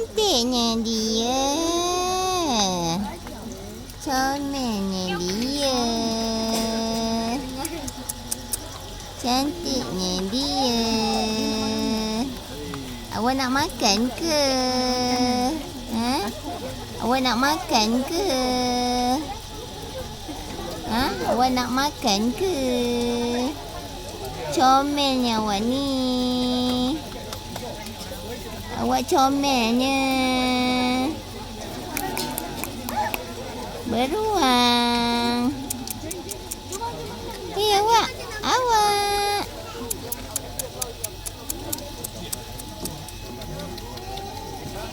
Cantiknya dia. Comelnya dia. Cantiknya dia. Awak nak makan ke? Ha? Awak nak makan ke? Ha? Awak nak makan ke? Comelnya awak ni. Awak comelnya. Beruang. Awak. Awak.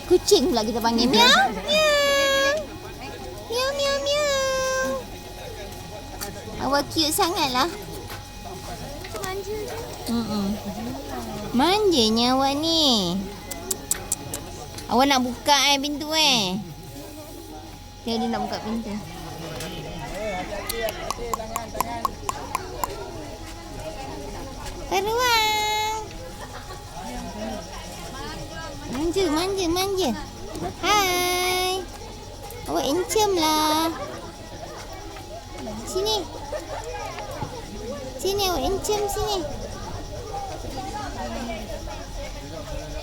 Kucing pula kita panggil. Miau. Miau. Miau, miau, miau. Awak cute sangatlah. Manjanya awak ni. Awak nak buka pintu dia nak buka pintu. Beruang. Manja, manja, manja. Hai. Awak encam lah. Sini. Sini awak encam sini.